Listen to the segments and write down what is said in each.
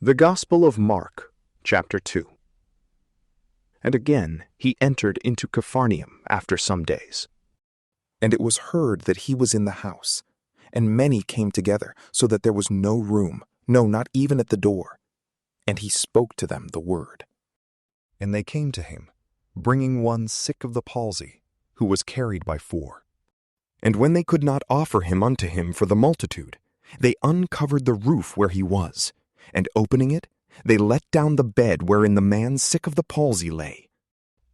The Gospel of Mark, chapter 2. And again he entered into Capharnaum after some days. And it was heard that he was in the house, and many came together, so that there was no room, no, not even at the door. And he spoke to them the word. And they came to him, bringing one sick of the palsy, who was carried by 4. And when they could not offer him unto him for the multitude, they uncovered the roof where he was, and opening it, they let down the bed wherein the man sick of the palsy lay.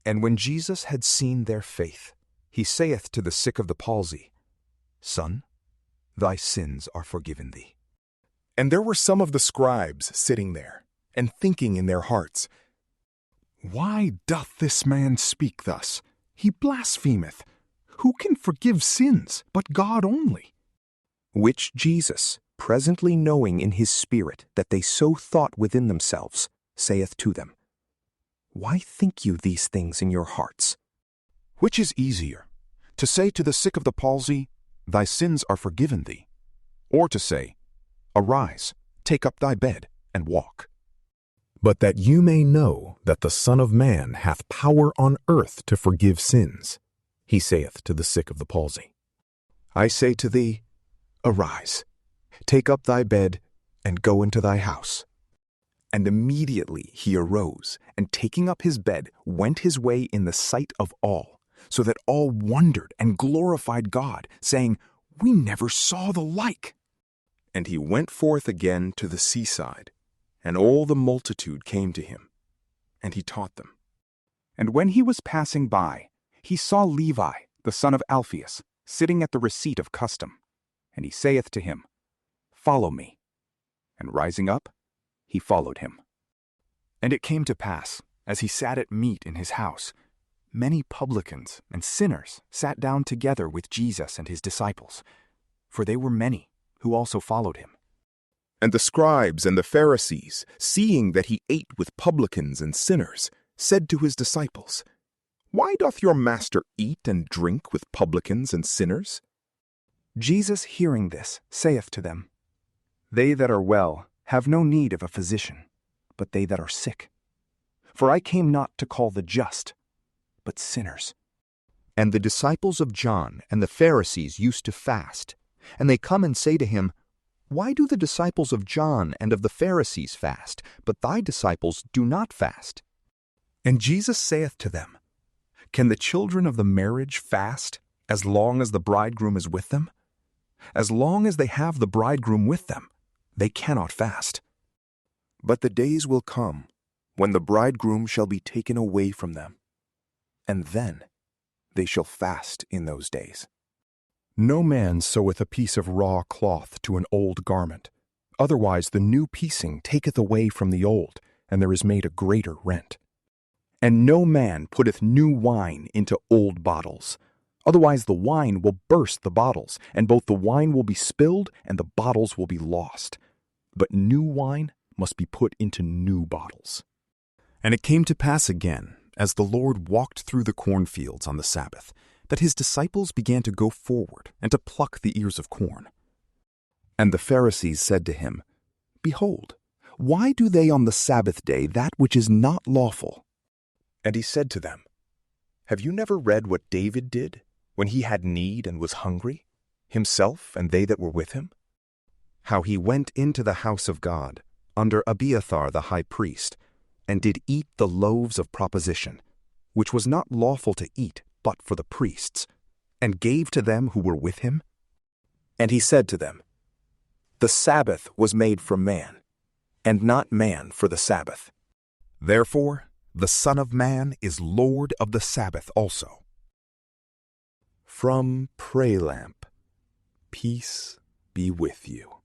And when Jesus had seen their faith, he saith to the sick of the palsy, Son, thy sins are forgiven thee. And there were some of the scribes sitting there, and thinking in their hearts, Why doth this man speak thus? He blasphemeth. Who can forgive sins but God only? Which Jesus, presently knowing in his spirit that they so thought within themselves, saith to them, Why think you these things in your hearts? Which is easier, to say to the sick of the palsy, Thy sins are forgiven thee, or to say, Arise, take up thy bed, and walk? But that you may know that the Son of Man hath power on earth to forgive sins, he saith to the sick of the palsy, I say to thee, Arise, take up thy bed, and go into thy house. And immediately he arose, and taking up his bed, went his way in the sight of all, so that all wondered and glorified God, saying, We never saw the like. And he went forth again to the seaside, and all the multitude came to him, and he taught them. And when he was passing by, he saw Levi, the son of Alphaeus, sitting at the receipt of custom. And he saith to him, Follow me. And rising up, he followed him. And it came to pass, as he sat at meat in his house, many publicans and sinners sat down together with Jesus and his disciples, for they were many who also followed him. And the scribes and the Pharisees, seeing that he ate with publicans and sinners, said to his disciples, Why doth your master eat and drink with publicans and sinners? Jesus, hearing this, saith to them, They that are well have no need of a physician, but they that are sick. For I came not to call the just, but sinners. And the disciples of John and the Pharisees used to fast, and they come and say to him, Why do the disciples of John and of the Pharisees fast, but thy disciples do not fast? And Jesus saith to them, Can the children of the marriage fast as long as the bridegroom is with them? As long as they have the bridegroom with them, they cannot fast. But the days will come when the bridegroom shall be taken away from them, and then they shall fast in those days. No man seweth a piece of raw cloth to an old garment. Otherwise the new piecing taketh away from the old, and there is made a greater rent. And no man putteth new wine into old bottles. Otherwise the wine will burst the bottles, and both the wine will be spilled, and the bottles will be lost. But new wine must be put into new bottles. And it came to pass again, as the Lord walked through the cornfields on the Sabbath, that his disciples began to go forward and to pluck the ears of corn. And the Pharisees said to him, Behold, why do they on the Sabbath day that which is not lawful? And he said to them, Have you never read what David did when he had need and was hungry, himself and they that were with him? How he went into the house of God under Abiathar the high priest, and did eat the loaves of proposition, which was not lawful to eat but for the priests, and gave to them who were with him? And he said to them, The Sabbath was made for man, and not man for the Sabbath. Therefore the Son of Man is Lord of the Sabbath also. From PrayLamp, peace be with you.